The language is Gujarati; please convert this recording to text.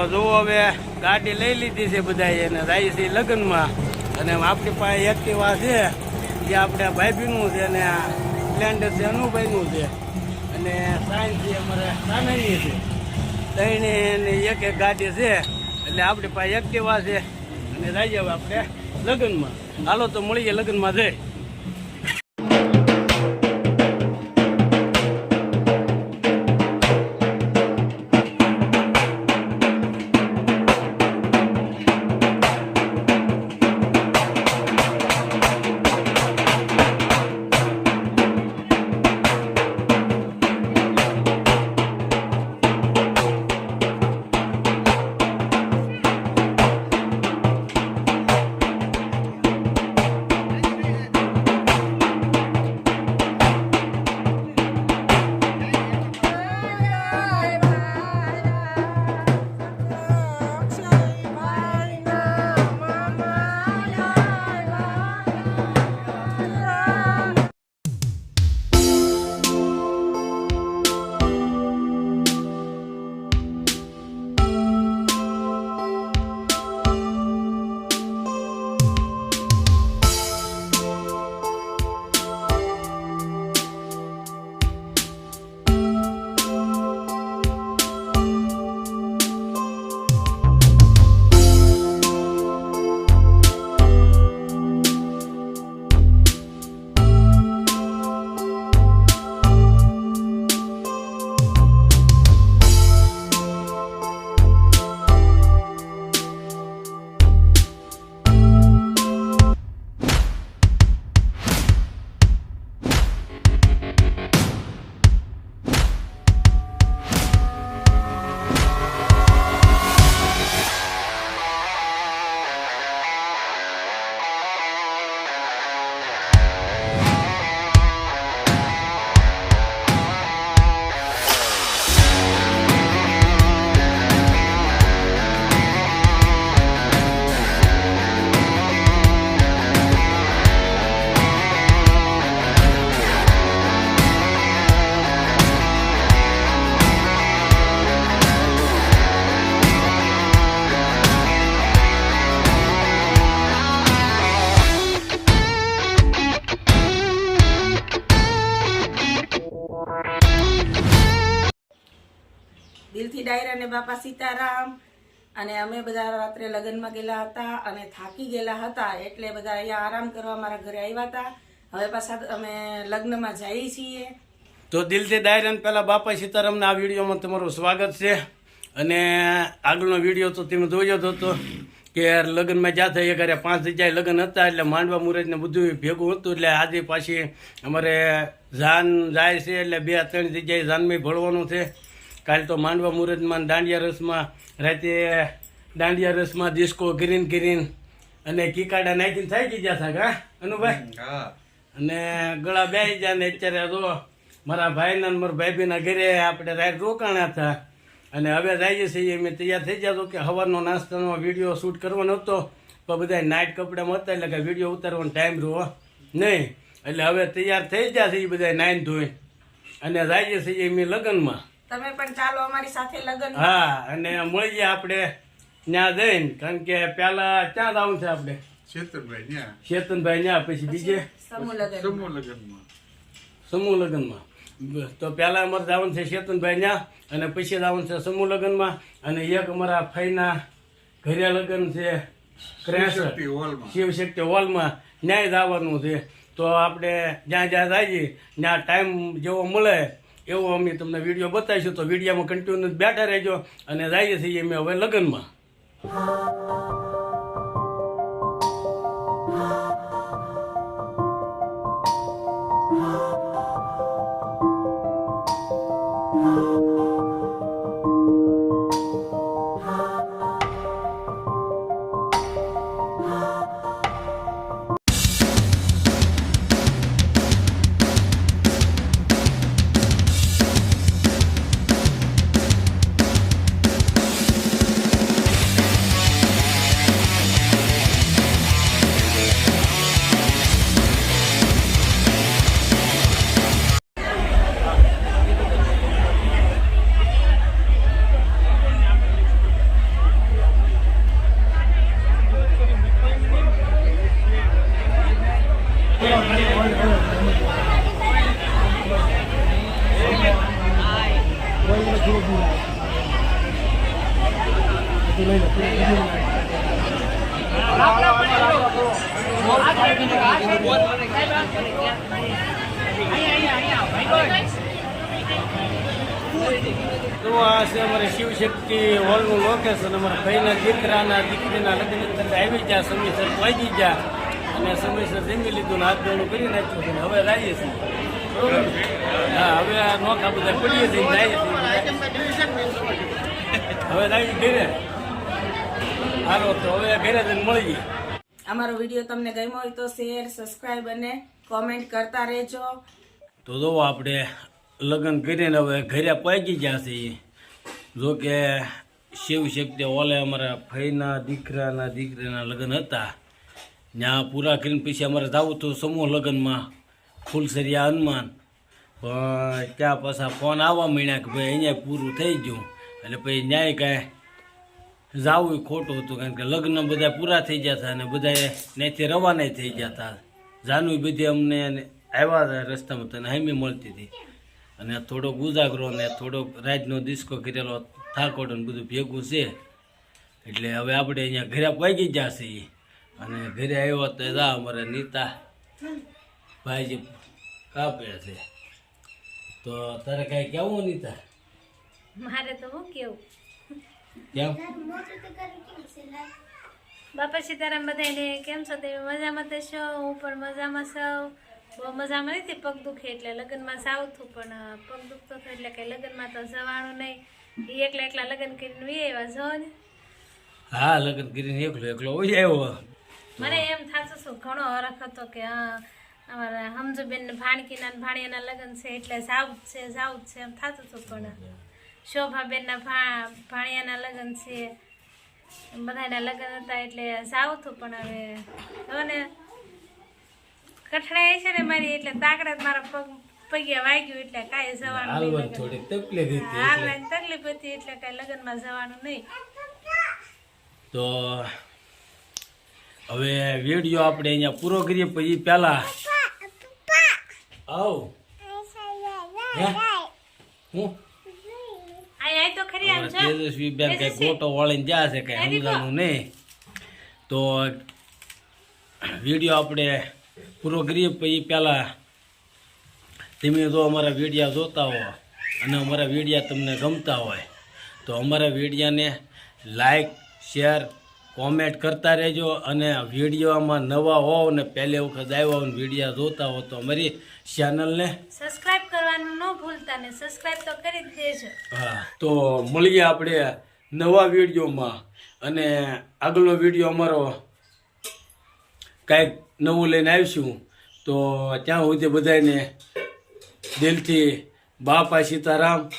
જુઓ હવે ગાડી લઈ લીધી છે બધાએ અને જાય છે લગ્નમાં. અને આપણી પાસે એક્ટિવા છે જે આપણે ભાઈબીનું છે અને સ્પ્લેન્ડર છે અનુભાઈનું છે અને સાયન્સ છે અમારે સામેની છે. ત્રણે એક એક ગાડી છે એટલે આપણી પાસે એક્ટિવા છે અને જઈએ હવે આપણે લગ્નમાં. હાલો તો મળીએ લગ્નમાં જઈ. દિલથી ડાયરા ને બાપા સીતારામ. અને અમે બધા રાત્રે લગ્નમાં ગયેલા હતા અને થાકી ગયેલા હતા એટલે બધા અહીંયા આરામ કરવા મારા ઘરે આવ્યા હતા. હવે પાછા અમે લગ્નમાં જઈએ છીએ. તો દિલથી ડાયરા પહેલા બાપા સીતારામના આ વિડીયોમાં તમારું સ્વાગત છે. અને આગળનો વિડીયો તો તમે જોયો જ હતો કે લગ્નમાં જ્યાં થઈ ઘરે 5 જગ્યાએ લગ્ન હતા એટલે માંડવા મુહૂર્ત ને બધું ભેગું હતું. એટલે આજે પાછી અમારે જાન જાય છે એટલે 2-3 જગ્યાએ જાનમાં ભળવાનું છે. કાલે તો માંડવા મુહૂર્તમાં દાંડિયા રસમાં રાતે દાંડિયા રસમાં ડિસ્કો ગ્રીન અને કીકાડા નાખીને થઈ ગયા હતા કા અનુભાઈ. અને ગળા બેસી ગયા ને અત્યારે તો મારા ભાઈના મારા ભાઈબીના ઘરે આપણે રાત રોકાણા હતા. અને હવે જઈએ છીએ અમે તૈયાર થઈ ગયા કે સવારનો નાસ્તાનો વિડીયો શૂટ કરવાનો હતો પણ બધા નાઇટ કપડામાં હતા એટલે કે વિડીયો ઉતારવાનો ટાઈમ રહ્યો નહીં. એટલે હવે તૈયાર થઈ ગયા છે એ બધા નાઈન ધોઈ અને જઈએ છીએ અમે લગ્નમાં. તમે પણ ચાલો અમારી સાથે લગ્ન. હા અને મળીએ આપણે ત્યાં જઈને. કારણ કે પેલા ક્યાં જવું છે આપણે? શેતનભાઈ ત્યાં પછી બીજે સમૂહ લગ્નમાં. તો પહેલા અમારે જવાનું છે શેતનભાઈ ત્યાં અને પછી જવાનું છે સમૂહ લગ્નમાં. અને એક અમારા ફઈના ઘરે લગ્ન છે શિવશક્તિ હોલમાં ન્યાય જવાનું છે. તો આપણે જ્યાં જ્યાં જઈએ ત્યાં ટાઈમ જેવો મળે એવું અમે તમને વિડીયો બતાવીશું. તો વિડીયોમાં કન્ટિન્યુ બેઠા રહેજો અને જઈએ છીએ અમે હવે લગ્નમાં. તો આ છે અમારે શિવશક્તિ હોલનું લોકેશન. અમારા ભાઈના દીકરાના દીકરીના લગ્ન અંદર આવી ગયા, સમયસર પહોંચી ગયા અને સમયસર જમી લીધું ને હાથ ધોવાનું કરી નાખ્યું છે. હવે લાવીએ છીએ બરોબર. હા, હવે આ નોખા બધા પડીએ છીએ, જઈએ છીએ. હવે લાવી ઘરે હાલો, તો હવે ઘરે જઈને મળીએ. અમારો વિડીયો તમને ગમ્યો હોય તો શેર, સબસ્ક્રાઇબ અને કોમેન્ટ કરતા રહેજો. તો જો આપણે લગ્ન કરીને હવે ઘરે પહોંચી ગયા છીએ. જો કે શિવશક્તિ ઓલે અમારા ભાઈના દીકરાના દીકરીના લગ્ન હતા, ત્યાં પૂરા કરીને પછી અમારે જવું હતું સમૂહ લગ્નમાં ફૂલસરિયા હનુમાન. પણ ત્યાં પાછા ફોન આવવા માંડ્યા કે ભાઈ અહીંયા પૂરું થઈ ગયું, એટલે પછી ન્યાય કાંઈ જવું ખોટું હતું, કારણ કે લગ્ન બધા પૂરા થઈ ગયા હતા અને બધા ત્યાંથી રવાના થઈ ગયા હતા. જાનવી બધી અમને આવ્યા હતા રસ્તામાં, તને હામી મળતી હતી અને થોડોક ઉજાગરો ને થોડોક રાતનો ડિસ્કો કરેલો થાકોડ ને બધું ભેગું છે. એટલે હવે આપણે અહીંયા ઘરે પહોંચી ગયા છીએ અને ઘરે આવ્યો તો જા અમારે નીતા ભાઈજી કાપે છે. તો તારે કાંઈ કેવું નીતા? મારે તો હું કેવું, કેમ? બાપા સીતારામ બધાને કેમ છો? તમે મજામાં તો છો? હું પણ મજામાં છું. બહુ મજામાં નથી, પગ દુખે એટલે લગ્નમાં જાઉં છું, પણ પગ દુખતો થયો એટલે કઈ લગ્નમાં તો જવાનું નહીં. એ એકલા એકલા લગ્ન કરીને વી આવ્યા જો ને. હા, લગ્ન કરીને એકલો એકલો હોય આવ્યો. મને એમ થતું શું ઘણો હરખ હતો કે હા અમારા હમજુબેન ને ભાણકીના ને ભાણિયાના લગ્ન છે એટલે જાવું જ છે એમ થતું હતું. પણ શોભાબેનના ભાણિયાના લગ્ન છે, બધાના લગ્ન હતા એટલે જાવું હતું. પણ હવે ને કઠણાઈ છે ને મારી, એટલે તાકડા મારા પગે વાગ્યું એટલે કાંઈ જવાનું હાલવાની થોડીક તકલીફ હતી. હાલવાની તકલીફ હતી એટલે કાંઈ લગ્નમાં જવાનું નહીં. તો હવે વિડીયો આપણે અહીંયા પૂરો કરીએ પછી પહેલા આવ હું આય તો ખરી આમ જો તેજસ્વી બેન કઈ ગોટો વાળીને જ્યાં છે કઈ સમજાનું નહીં. તો વિડીયો આપણે પૂરો કરીએ પછી પહેલા તમે જો અમારા વિડીયા જોતા હો અને અમારા વિડીયા તમને ગમતા હોય તો અમારા વિડીયાને લાઈક, શેર, કોમેન્ટ કરતા રહેજો. અને વિડીયોમાં નવા હોવ ને પહેલી વખત આવ્યા હોય વિડીયો જોતા હો તો અમારી ચેનલને સબસ્ક્રાઇબ કરવાનું ન ભૂલતા ને સબસ્ક્રાઇબ તો કરી જ દેજો. હા, તો મળીએ આપણે નવા વિડીયોમાં. અને આગળનો વિડીયો અમારો કાંઈક નવું લઈને આવીશું. તો ત્યાં સુધી બધાને દિલથી બાપા સીતારામ.